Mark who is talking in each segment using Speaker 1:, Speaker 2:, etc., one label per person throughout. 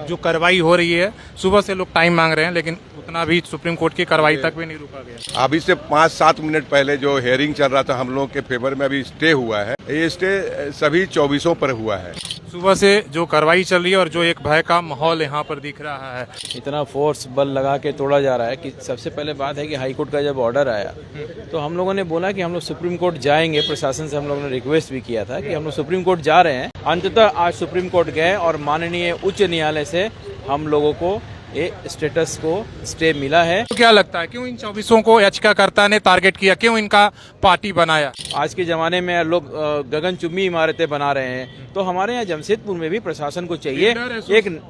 Speaker 1: जो कार्रवाई हो रही है, सुबह से लोग टाइम मांग रहे हैं, लेकिन उतना भी सुप्रीम कोर्ट की कार्रवाई तक भी नहीं रुका गया।
Speaker 2: अभी से 5-7 मिनट पहले जो हेयरिंग चल रहा था हम लोगों के फेवर में, अभी स्टे हुआ है। ये स्टे सभी 24 पर हुआ है।
Speaker 1: सुबह से जो कार्रवाई चल रही है और जो एक भय का माहौल यहाँ पर दिख रहा है,
Speaker 3: इतना फोर्स बल लगा के तोड़ा जा रहा है कि सबसे पहले बात है कि हाई कोर्ट का जब ऑर्डर आया तो हम लोगों ने बोला कि हम लोग सुप्रीम कोर्ट जाएंगे। प्रशासन से हम लोगों ने रिक्वेस्ट भी किया था कि हम लोग सुप्रीम कोर्ट जा रहे हैं। अंततः आज सुप्रीम कोर्ट गए और माननीय उच्च न्यायालय से हम लोगों को ये स्टेटस को स्टे मिला है।
Speaker 1: तो क्या लगता है क्यों इन 24 को याचिकाकर्ता ने टारगेट किया, क्यों इनका पार्टी बनाया?
Speaker 3: आज के ज़माने में लोग गगनचुम्बी इमारतें बना रहे हैं, तो हमारे यहाँ जमशेदपुर में भी प्रशासन को चाहिए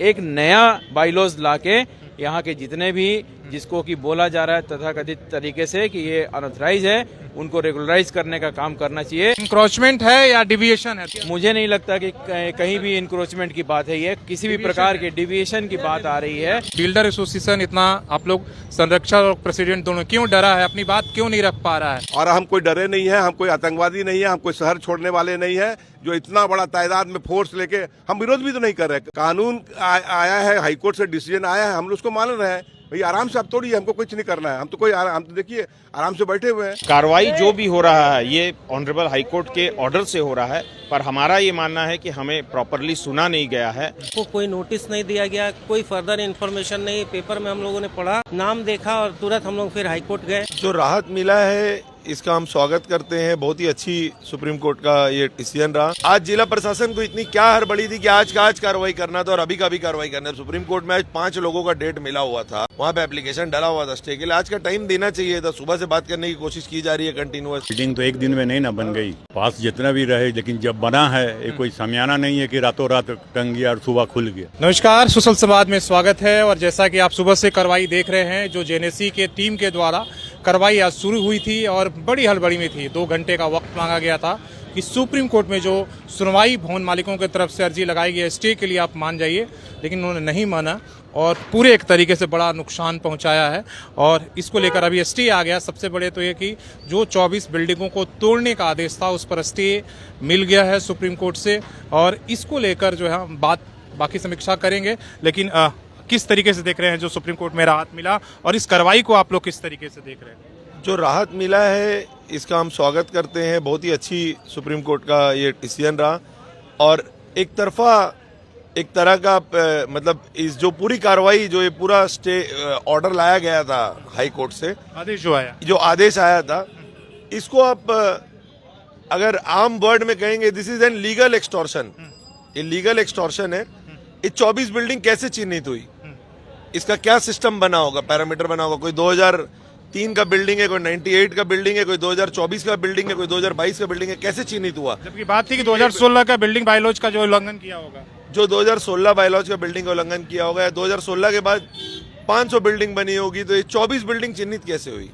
Speaker 3: एक नया बाइलॉज लाके यहाँ के जितने भी जिसको कि बोला जा रहा है तथाकथित तरीके से कि ये अनऑथराइज है, उनको रेगुलराइज करने का काम करना चाहिए।
Speaker 1: इंक्रोचमेंट है या डिविएशन है?
Speaker 3: मुझे नहीं लगता कि कहीं भी इंक्रोचमेंट की बात है, ये किसी भी प्रकार के डिविएशन की बात आ रही है।
Speaker 1: बिल्डर एसोसिएशन इतना आप लोग संरक्षक और प्रेसिडेंट दोनों क्यों डरा है, अपनी बात क्यों नहीं रख पा रहा है?
Speaker 2: और हम कोई डरे नहीं है, हम कोई आतंकवादी नहीं है, हम कोई शहर छोड़ने वाले नहीं है जो इतना बड़ा तादाद में फोर्स लेके हम विरोध भी तो नहीं कर रहे। कानून आया है, हाईकोर्ट से डिसीजन आया है, हम लोग उसको मान रहे हैं। भाई आराम से आप तोड़िए, हमको कुछ नहीं करना है। हम तो देखिए आराम से बैठे हुए हैं।
Speaker 4: कार्रवाई जो भी हो रहा है ये ऑनरेबल हाई कोर्ट के ऑर्डर से हो रहा है, पर हमारा ये मानना है कि हमें प्रॉपरली सुना नहीं गया है।
Speaker 5: को कोई नोटिस नहीं दिया गया, कोई फर्दर इन्फॉर्मेशन नहीं। पेपर में हम लोगों ने पढ़ा, नाम देखा और तुरंत हम लोग फिर हाई कोर्ट गए।
Speaker 6: जो राहत मिला है इसका हम स्वागत करते हैं। बहुत ही अच्छी सुप्रीम कोर्ट का ये डिसीजन रहा। आज जिला प्रशासन को इतनी क्या हड़बड़ी थी कि आज का आज कार्रवाई करना था और अभी का भी कार्रवाई करना था। सुप्रीम कोर्ट में आज 5 लोगों का डेट मिला हुआ था, वहाँ पे एप्लीकेशन डाला हुआ था स्टे के लिए। आज का टाइम देना चाहिए था। सुबह से बात करने की कोशिश की जा रही है कंटिन्यूअस।
Speaker 7: बिल्डिंग तो एक दिन में नहीं ना बन गई, पास जितना भी रहे, लेकिन जब बना है ये कोई सामियाना नहीं है कि रातों रात टंग गया और सुबह खुल गया।
Speaker 1: नमस्कार, सोशल संवाद में स्वागत है। और जैसा कि आप सुबह से कार्रवाई देख रहे हैं, जो जेएनएससी के टीम के द्वारा कार्रवाई आज शुरू हुई थी और बड़ी हड़बड़ी में थी। 2 घंटे का वक्त मांगा गया था कि सुप्रीम कोर्ट में जो सुनवाई भवन मालिकों की तरफ से अर्जी लगाई गई है स्टे के लिए, आप मान जाइए, लेकिन उन्होंने नहीं माना और पूरे एक तरीके से बड़ा नुकसान पहुंचाया है। और इसको लेकर अभी स्टे आ गया। सबसे बड़े तो ये कि जो 24 बिल्डिंगों को तोड़ने का आदेश था उस पर स्टे मिल गया है सुप्रीम कोर्ट से, और इसको लेकर जो है हम बात बाकी समीक्षा करेंगे। लेकिन किस तरीके से देख रहे हैं जो सुप्रीम कोर्ट में राहत मिला, और इस कार्रवाई को आप लोग किस तरीके से देख रहे हैं?
Speaker 6: जो राहत मिला है इसका हम स्वागत करते हैं। बहुत ही अच्छी सुप्रीम कोर्ट का ये डिसीजन रहा। और एक तरह का मतलब इस जो पूरी कार्रवाई जो ये पूरा स्टे ऑर्डर लाया गया था हाई कोर्ट से, जो आदेश आया था, इसको आप अगर आम वर्ड में कहेंगे this is an legal extortion. ये लीगल एक्सटॉर्शन है। ये 24 बिल्डिंग कैसे चिन्हित हुई, इसका क्या सिस्टम बना होगा, पैरामीटर बना होगा? कोई 2003 का बिल्डिंग है, कोई 98 का बिल्डिंग है, कोई 2024 का बिल्डिंग है, कोई 2022 का बिल्डिंग है, कैसे चिन्हित हुआ?
Speaker 1: जबकि बात थी कि 2016 का बिल्डिंग बायलॉज का जो उल्लंघन किया होगा,
Speaker 6: जो 2016 बायलॉज का बिल्डिंग का उल्लंघन किया होगा, या 2016 के बाद 500 बिल्डिंग बनी होगी, तो ये 24 बिल्डिंग चिन्हित कैसे हुई?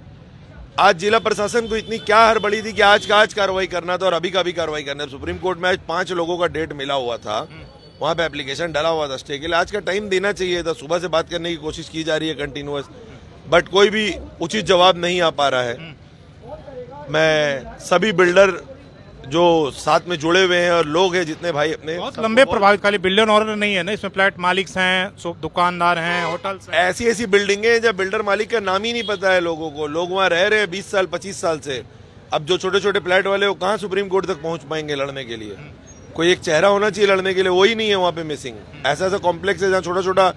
Speaker 6: आज जिला प्रशासन को इतनी क्या हड़बड़ी थी कि आज का आज कार्रवाई करना था और अभी का भी कार्रवाई करना था। सुप्रीम कोर्ट में आज 5 लोगों का डेट मिला हुआ था, वहाँ पे एप्लीकेशन डाला हुआ था स्टे के लिए। आज का टाइम देना चाहिए था। सुबह से बात करने की कोशिश की जा रही है कंटिन्यूअस, बट कोई भी उचित जवाब नहीं आ पा रहा है। मैं सभी बिल्डर जो साथ में जुड़े हुए हैं और लोग हैं जितने भाई अपने,
Speaker 1: बहुत लंबे प्रभावित, खाली बिल्डर ऑनर नहीं है ना, इसमें फ्लैट मालिक हैं, दुकानदार हैं, होटल्स हैं।
Speaker 6: ऐसी बिल्डिंगें हैं जब बिल्डर मालिक का नाम ही नहीं पता है लोगों को। लोग वहाँ रह रहे हैं 20 साल 25 साल से। अब जो छोटे छोटे फ्लैट वाले वो कहाँ सुप्रीम कोर्ट तक पहुंच पाएंगे लड़ने के लिए? कोई एक चेहरा होना चाहिए लड़ने के लिए, वही नहीं है वहाँ पे मिसिंग। ऐसा कॉम्प्लेक्स है जहाँ छोटा छोटा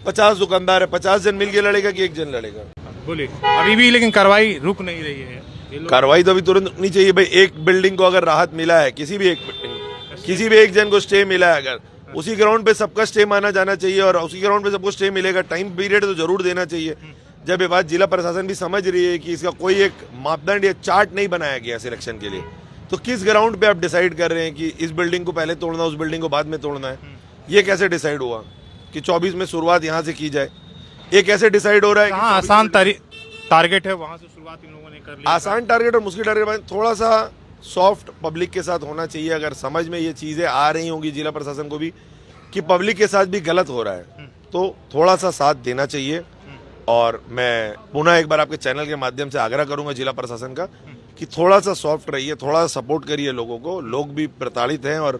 Speaker 6: 50 दुकानदार है, 50 जन मिलके लड़ेगा कि 1 जन लड़ेगा?
Speaker 1: बोलिए। अभी भी लेकिन कार्रवाई रुक नहीं रही है।
Speaker 6: कार्रवाई तो अभी तुरंत रुकनी चाहिए भाई। एक बिल्डिंग को अगर राहत मिला है, किसी भी एक जन को स्टे मिला है, अगर उसी ग्राउंड पे सबका स्टे माना जाना चाहिए और उसी ग्राउंड पे सबको स्टे मिलेगा। टाइम पीरियड तो जरूर देना चाहिए। जब ये बात जिला प्रशासन भी समझ रही है कि इसका कोई एक मापदंड या चार्ट नहीं बनाया गया सिलेक्शन के लिए, तो किस ग्राउंड पे आप डिसाइड कर रहे हैं कि इस बिल्डिंग को पहले तोड़ना, उस बिल्डिंग को बाद में तोड़ना है? ये कैसे डिसाइड हुआ कि 24 में शुरुआत यहाँ से की जाए? ये कैसे डिसाइड हो रहा है?
Speaker 1: आसान टारगेट है, वहां से शुरुआत इन लोगों ने कर ली।
Speaker 6: आसान टारगेट और मुश्किल टारगेट थोड़ा सा सॉफ्ट पब्लिक के साथ होना चाहिए। अगर समझ में ये चीजें आ रही होंगी जिला प्रशासन को भी कि पब्लिक के साथ भी गलत हो रहा है, तो थोड़ा सा साथ देना चाहिए। और मैं पुनः एक बार आपके चैनल के माध्यम से आग्रह करूंगा जिला प्रशासन का कि थोड़ा सा सॉफ्ट रहिए, थोड़ा सा सपोर्ट करिए लोगों को। लोग भी प्रताड़ित हैं और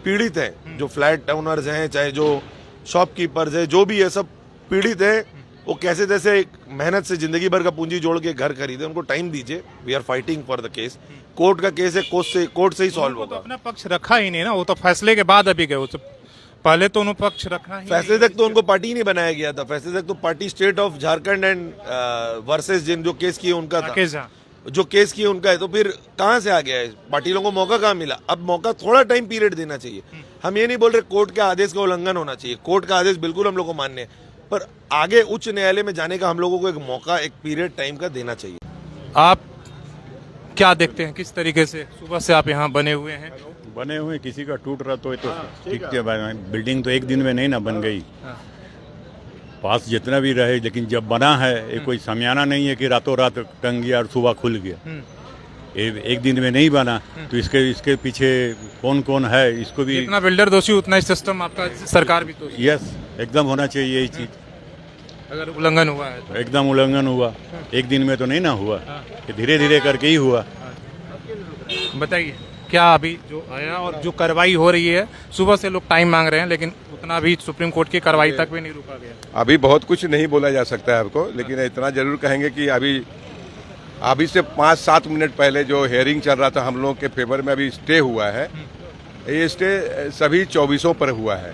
Speaker 6: पीड़ित हैं, जो फ्लैट ओनर्स हैं, चाहे जो शॉपकीपर्स है, जो भी है सब पीड़ित है। वो कैसे जैसे मेहनत से जिंदगी भर का पूंजी जोड़ के घर खरीदे, उनको टाइम दीजिए। We are fighting for the case. Court का केस है, कोर्ट से ही सॉल्व
Speaker 1: उनको तो
Speaker 6: होगा।
Speaker 1: अपना पक्ष रखा ही नहीं ना, वो तो फैसले के बाद अभी गए, वो तो पहले तो उन्होंने पक्ष रखना ही
Speaker 6: फैसले तक तो उनको पार्टी ही नहीं बनाया गया था। फैसले तक तो party state of Jharkhand and versus जिन जो केस किए उनका था,
Speaker 1: राकेश झा।
Speaker 6: जो केस किए उनका है। तो फिर कहाँ से आ गया है? पार्टी लोगों को मौका कहाँ मिला? अब मौका थोड़ा टाइम पीरियड देना चाहिए। हम ये नहीं बोल रहे कोर्ट के आदेश का उल्लंघन होना चाहिए, कोर्ट का आदेश बिल्कुल हम लोग को मान्य है, पर आगे उच्च न्यायालय में जाने का हम लोगों को एक मौका, एक पीरियड टाइम का देना चाहिए।
Speaker 1: आप क्या देखते हैं, किस तरीके से सुबह से आप यहाँ बने हुए हैं?
Speaker 7: बने हुए किसी का टूट रहा तो ये तो ठीक है, बिल्डिंग तो एक दिन में नहीं ना बन गई। पास जितना भी रहे, लेकिन जब बना है ये कोई समयाना नहीं है कि रातों रात टंग गया और सुबह खुल गया। एक दिन में नहीं बना, तो इसके पीछे कौन कौन है इसको भी।
Speaker 1: जितना बिल्डर दोषी उतना ही सिस्टम आपका सरकार भी दोषी।
Speaker 7: यस, एकदम होना चाहिए यही चीज।
Speaker 1: अगर उल्लंघन हुआ है तो
Speaker 7: एकदम उल्लंघन हुआ, एक दिन में तो नहीं ना हुआ, कि धीरे धीरे करके ही हुआ।
Speaker 1: बताइए क्या अभी जो आया और जो कार्रवाई हो रही है, सुबह से लोग टाइम मांग रहे हैं, लेकिन उतना भी सुप्रीम कोर्ट की कार्रवाई तक भी नहीं रुका गया।
Speaker 2: अभी बहुत कुछ नहीं बोला जा सकता है आपको, लेकिन इतना जरूर कहेंगे कि अभी से 5-7 मिनट पहले जो हेयरिंग चल रहा था हम लोगों के फेवर में, अभी स्टे हुआ है। ये स्टे सभी 24 पर हुआ है,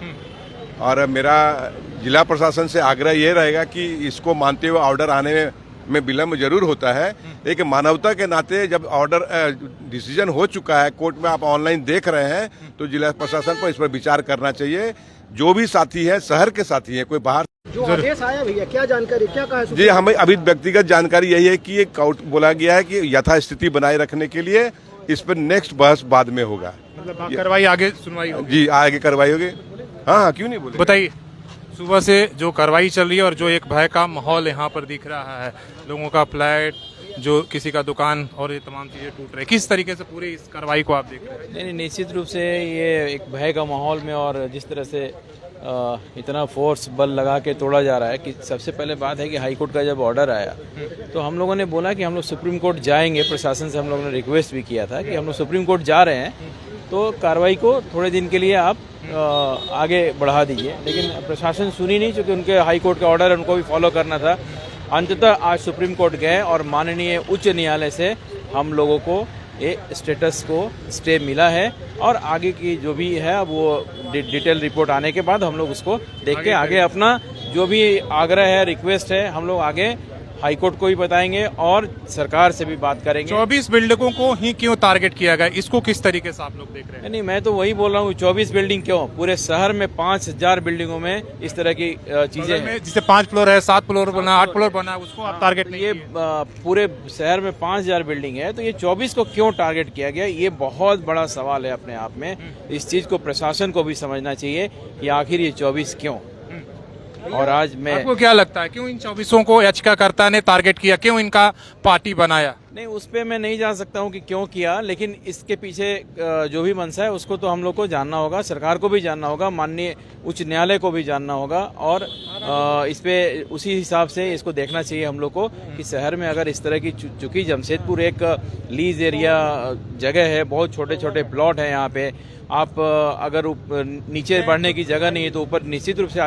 Speaker 2: और मेरा जिला प्रशासन से आग्रह ये रहेगा कि इसको मानते हुए ऑर्डर आने में विलम्ब जरूर होता है। एक मानवता के नाते जब ऑर्डर डिसीजन हो चुका है कोर्ट में, आप ऑनलाइन देख रहे हैं, तो जिला प्रशासन को इस पर विचार करना चाहिए। जो भी साथी है, शहर के साथी है, कोई बाहर।
Speaker 8: जो आदेश आया भैया, क्या जानकारी, क्या कहा है?
Speaker 2: जी, हमें अभी व्यक्तिगत जानकारी यही है कि एक बोला गया है कि यथास्थिति बनाए रखने के लिए इस पर नेक्स्ट बहस बाद में होगा।
Speaker 1: मतलब कार्रवाई आगे सुनवाई होगी।
Speaker 2: जी, आगे कार्रवाई होगी। हाँ, क्यों नहीं बोले।
Speaker 1: बताइए, सुबह से जो कार्रवाई चल रही है और जो एक भय का माहौल यहाँ पर दिख रहा है, लोगों का फ्लैट, जो किसी का दुकान और ये तमाम चीजें टूट रही, किस तरीके से पूरी इस कार्रवाई को आप देख रहे हैं?
Speaker 3: नहीं, निश्चित रूप से ये एक भय का माहौल में, और जिस तरह से इतना फोर्स बल लगा के तोड़ा जा रहा है, कि सबसे पहले बात है कि हाई कोर्ट का जब ऑर्डर आया तो हम लोगों ने बोला कि हम लोग सुप्रीम कोर्ट जाएंगे। प्रशासन से हम लोगों ने रिक्वेस्ट भी किया था कि हम लोग सुप्रीम कोर्ट जा रहे हैं, तो कार्रवाई को थोड़े दिन के लिए आप आगे बढ़ा दीजिए। लेकिन प्रशासन सुनी नहीं, क्योंकि उनके हाई कोर्ट का ऑर्डर उनको भी फॉलो करना था। अंततः आज सुप्रीम कोर्ट गए और माननीय उच्च न्यायालय से हम लोगों को ये स्टेटस को स्टे मिला है, और आगे की जो भी है वो डिटेल रिपोर्ट आने के बाद हम लोग उसको देख के आगे अपना जो भी आग्रह है, रिक्वेस्ट है, हम लोग आगे हाई कोर्ट को भी बताएंगे और सरकार से भी बात करेंगे।
Speaker 1: 24 बिल्डिंगों को ही क्यों टारगेट किया गया, इसको किस तरीके से आप लोग देख रहे हैं?
Speaker 3: नहीं, मैं तो वही बोल रहा हूँ, 24 बिल्डिंग क्यों, पूरे शहर में 5000 बिल्डिंगों में इस तरह की चीजें हैं।
Speaker 1: जिसे 5 फ्लोर है, 7 फ्लोर बना, 8 फ्लोर बना, उसको आप टारगेट नहीं
Speaker 3: ये
Speaker 1: किए।
Speaker 3: पूरे शहर में 5000 बिल्डिंग है, तो ये 24 को क्यों टारगेट किया गया, ये बहुत बड़ा सवाल है अपने आप में। इस चीज को प्रशासन को भी समझना चाहिए कि आखिर ये 24 क्यों। और आज मैं,
Speaker 1: आपको क्या लगता है क्यों इन 24 को याचिकाकर्ता ने टारगेट किया, क्यों इनका पार्टी बनाया?
Speaker 3: नहीं, उस पे मैं नहीं जा सकता हूँ कि क्यों किया, लेकिन इसके पीछे जो भी मंशा है उसको तो हम लोग को जानना होगा, सरकार को भी जानना होगा, माननीय उच्च न्यायालय को भी जानना होगा, और इस पे उसी हिसाब से इसको देखना चाहिए हम लोग को कि शहर में अगर इस तरह की, चूंकि जमशेदपुर एक लीज एरिया जगह है, बहुत छोटे छोटे प्लॉट हैं यहाँ पे, आप अगर नीचे बढ़ने की जगह नहीं है तो ऊपर निश्चित रूप से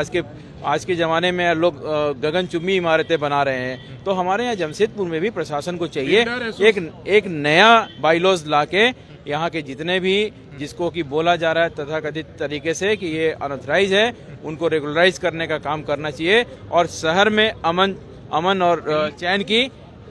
Speaker 3: आज के ज़माने में लोग गगनचुम्बी इमारतें बना रहे हैं। तो हमारे यहाँ जमशेदपुर में भी प्रशासन को चाहिए एक नया बाइलॉज लाके यहाँ के जितने भी, जिसको कि बोला जा रहा है तथाकथित तरीके से कि ये अनऑथराइज है, उनको रेगुलराइज करने का काम करना चाहिए, और शहर में अमन और चैन की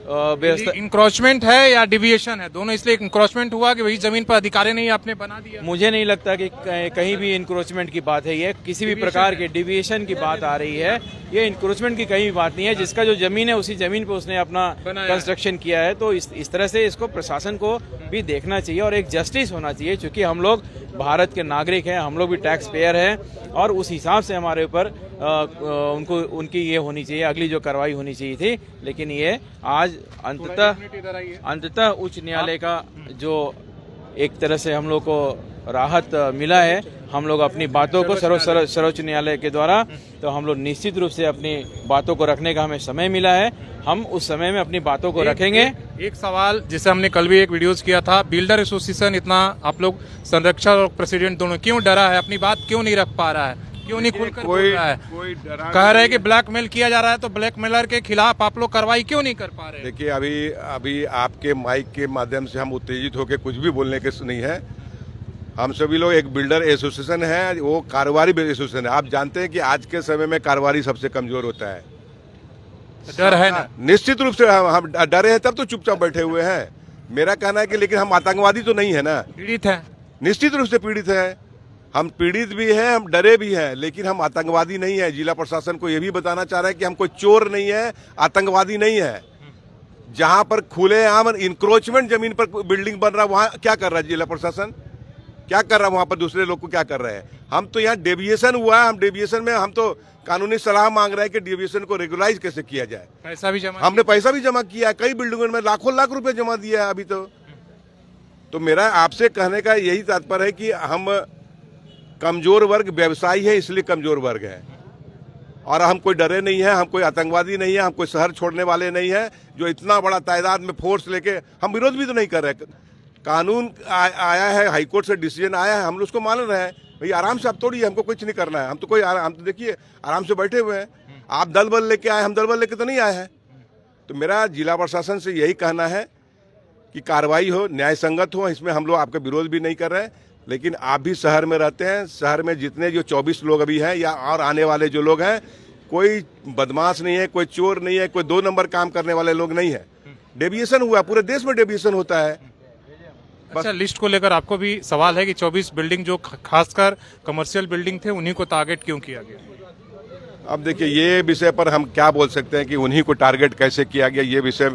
Speaker 3: व्यवस्था।
Speaker 1: इंक्रोचमेंट है या डिविएशन है, दोनों? इसलिए इंक्रोचमेंट हुआ कि वही जमीन पर अधिकारी नहीं आपने बना दिया।
Speaker 3: मुझे नहीं लगता कि कहीं भी इंक्रोचमेंट की बात है, ये किसी भी प्रकार के डिविएशन की बात आ रही है, ये इंक्रोचमेंट की कहीं भी बात नहीं है। जिसका जो जमीन है उसी जमीन पे उसने अपना कंस्ट्रक्शन किया है, तो इस तरह से इसको प्रशासन को भी देखना चाहिए और एक जस्टिस होना चाहिए, क्योंकि हम लोग भारत के नागरिक हैं, हम लोग भी टैक्स पेयर हैं, और उस हिसाब से हमारे ऊपर उनकी ये होनी चाहिए, अगली जो कार्रवाई होनी चाहिए थी। लेकिन ये आज अंततः उच्च न्यायालय का जो एक तरह से हम लोग को राहत मिला है, हम लोग अपनी बातों को सर्वोच्च न्यायालय के द्वारा, तो हम लोग निश्चित रूप से अपनी बातों को रखने का हमें समय मिला है, हम उस समय में अपनी बातों को रखेंगे।
Speaker 1: एक सवाल जिसे हमने कल भी एक वीडियोस किया था, बिल्डर एसोसिएशन इतना, आप लोग संरक्षक और प्रेसिडेंट दोनों क्यों डरा है, अपनी बात क्यों नहीं रख पा रहा है? क्यों नहीं खुलकर बोल
Speaker 2: कोई
Speaker 1: रहा है?
Speaker 2: कोई डरा
Speaker 1: कह रहे हैं कि ब्लैकमेल किया जा रहा है, तो ब्लैकमेलर के खिलाफ आप लोग कार्रवाई क्यों नहीं कर पा रहे?
Speaker 2: देखिए, अभी आपके माइक के माध्यम से हम उत्तेजित होकर कुछ भी बोलने के नहीं है। हम सभी लोग एक बिल्डर एसोसिएशन है, वो कारोबारी एसोसिएशन है। आप जानते हैं कि आज के समय में कारोबारी सबसे कमजोर होता है।
Speaker 1: डर है ना?
Speaker 2: निश्चित रूप से हम डरे हैं, तब तो चुपचाप बैठे हुए हैं। मेरा कहना है कि लेकिन हम आतंकवादी तो नहीं है ना।
Speaker 1: पीड़ित है,
Speaker 2: निश्चित रूप से पीड़ित हैं। हम पीड़ित भी हैं, हम डरे भी हैं, लेकिन हम आतंकवादी नहीं है। जिला प्रशासन को यह भी बताना चाह रहा है कि हम कोई चोर नहीं है, आतंकवादी नहीं है। जहां पर खुलेआम इंक्रोचमेंट जमीन पर बिल्डिंग बन रहा है, वहां क्या कर रहा है जिला प्रशासन? क्या कर रहा है वहां पर? दूसरे लोग को क्या कर रहे हैं? हम तो यहाँ डेविएशन हुआ है, हम डेविएशन में हम तो कानूनी सलाह मांग रहे हैं कि डेविएशन को रेगुलाइज कैसे किया जाए।
Speaker 1: पैसा भी जमा
Speaker 2: हमने पैसा भी जमा किया है, कई बिल्डिंगों में लाखों लाख रुपए जमा दिया है अभी तो मेरा आपसे कहने का यही तात्पर्य है कि हम कमजोर वर्ग व्यवसायी है, इसलिए कमजोर वर्ग है। और हम कोई डरे नहीं है, हम कोई आतंकवादी नहीं है, हम कोई शहर छोड़ने वाले नहीं है जो इतना बड़ा तादाद में फोर्स लेके। हम विरोध भी तो नहीं कर रहे। कानून आया है, हाईकोर्ट से डिसीजन आया है, हम उसको मान रहे हैं। भाई आराम से आप तोड़िए, हमको कुछ नहीं करना है। हम तो देखिए आराम से बैठे हुए हैं। आप दल बल लेके आए, हम दल बल लेके तो नहीं आए हैं। तो मेरा जिला प्रशासन से यही कहना है कि कार्रवाई हो, न्याय संगत हो। इसमें हम लोग आपका विरोध भी नहीं कर रहे हैं, लेकिन आप भी शहर में रहते हैं। शहर में जितने जो 24 लोग अभी हैं या और आने वाले जो लोग हैं, कोई बदमाश नहीं है, कोई चोर नहीं है, कोई 2 नंबर काम करने वाले लोग नहीं है। डेविएशन हुआ, पूरे देश में डेविएशन होता है।
Speaker 1: अच्छा, लिस्ट को लेकर आपको भी सवाल है कि 24 बिल्डिंग जो खासकर कमर्शियल बिल्डिंग थे, उन्हीं को टारगेट क्यों किया गया?
Speaker 2: अब देखिए, ये विषय पर हम क्या बोल सकते हैं कि उन्हीं को टारगेट कैसे किया गया, ये विषय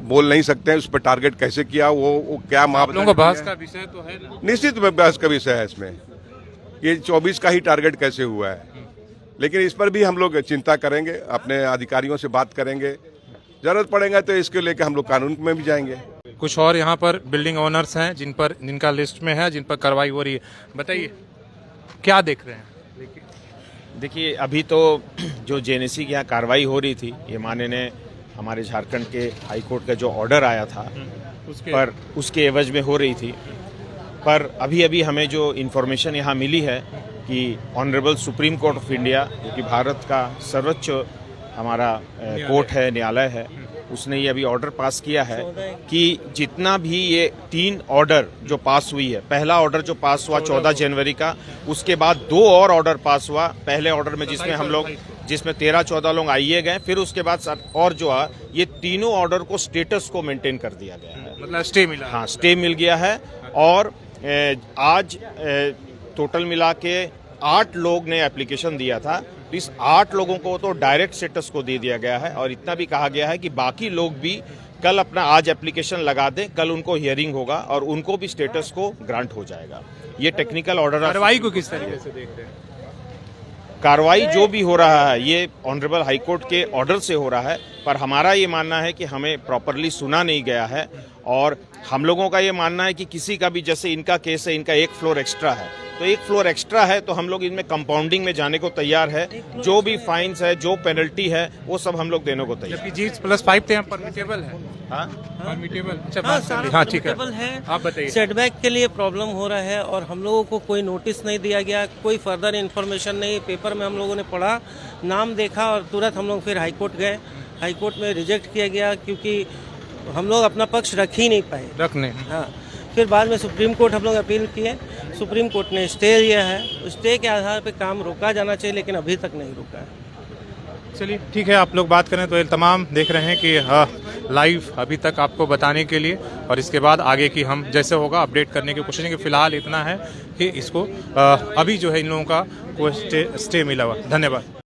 Speaker 2: बोल नहीं सकते हैं। उस पर टारगेट कैसे किया, वो क्या मामला
Speaker 1: को बहस का विषय तो है ना?
Speaker 2: निश्चित में बहस का विषय है इसमें, ये 24 का ही टारगेट कैसे हुआ है। लेकिन इस पर भी हम लोग चिंता करेंगे, अपने अधिकारियों से बात करेंगे। जरूरत पड़ेगा तो इसके लेकर हम लोग कानून में भी जाएंगे।
Speaker 1: कुछ और यहाँ पर बिल्डिंग ओनर्स हैं जिनका लिस्ट में है, जिन पर कार्रवाई हो रही है। बताइए क्या देख रहे हैं?
Speaker 4: देखिए, अभी तो जो जेएनएसी की यहाँ कार्रवाई हो रही थी, ये माननीय हमारे झारखंड के हाई कोर्ट का जो ऑर्डर आया था पर उसके एवज में हो रही थी। पर अभी अभी हमें जो इन्फॉर्मेशन यहाँ मिली है कि honourable supreme court of India, जो कि भारत का सर्वोच्च हमारा कोर्ट है, न्यायालय है, उसने ये अभी ऑर्डर पास किया है कि जितना भी ये 3 ऑर्डर जो पास हुई है, पहला ऑर्डर जो पास हुआ 14 जनवरी का, उसके बाद 2 और ऑर्डर पास हुआ। पहले ऑर्डर में जिसमें 13-14 लोग आइए गए, फिर उसके बाद और जो है ये तीनों ऑर्डर को स्टेटस को मेंटेन कर दिया गया है,
Speaker 1: मतलब स्टे मिला।
Speaker 4: हाँ, स्टे मिल गया है। और आज टोटल मिला के 8 लोग ने एप्लीकेशन दिया था, तो इस 8 लोगों को तो डायरेक्ट स्टेटस को दे दिया गया है। और इतना भी कहा गया है कि बाकी लोग भी कल अपना आज एप्लीकेशन लगा दें, कल उनको हियरिंग होगा और उनको भी स्टेटस को ग्रांट हो जाएगा। ये टेक्निकल ऑर्डर।
Speaker 1: कार्रवाई को किस तरीके से देख रहे हैं?
Speaker 4: कार्रवाई जो भी हो रहा है ये ऑनरेबल हाई कोर्ट के ऑर्डर से हो रहा है, पर हमारा ये मानना है कि हमें प्रॉपरली सुना नहीं गया है। और हम लोगों का ये मानना है कि किसी का भी, जैसे इनका केस है, इनका 1 फ्लोर एक्स्ट्रा है, तो 1 फ्लोर एक्स्ट्रा है तो हम लोग इनमें कंपाउंडिंग में जाने को तैयार है। जो भी फाइन्स है, जो पेनल्टी है, वो सब हम लोग देने को तैयार है।
Speaker 1: जबकि G+5 थे, परमिटेबल है।
Speaker 4: हाँ,
Speaker 1: परमिटेबल। अच्छा,
Speaker 5: हाँ,
Speaker 1: ठीक है, आप बताइए।
Speaker 5: सेटबैक के लिए प्रॉब्लम हो रहा है और हम लोगों को कोई नोटिस नहीं दिया गया, कोई फर्दर इन्फॉर्मेशन नहीं। पेपर में हम लोगों ने पढ़ा, नाम देखा और तुरंत हम लोग फिर हाईकोर्ट गए। हाईकोर्ट में रिजेक्ट किया गया क्योंकि हम लोग अपना पक्ष रख ही नहीं पाए। हाँ, फिर बाद में सुप्रीम कोर्ट हम लोग अपील किए, सुप्रीम कोर्ट ने स्टे लिया है। स्टे के आधार पे काम रोका जाना चाहिए, लेकिन अभी तक नहीं रुका है।
Speaker 1: चलिए ठीक है, आप लोग बात करें तो ये तमाम देख रहे हैं कि लाइव अभी तक आपको बताने के लिए, और इसके बाद आगे की हम जैसे होगा अपडेट करने की कोशिश करेंगे। फिलहाल इतना है कि इसको अभी जो है इन लोगों का कोई स्टे मिला हुआ। धन्यवाद।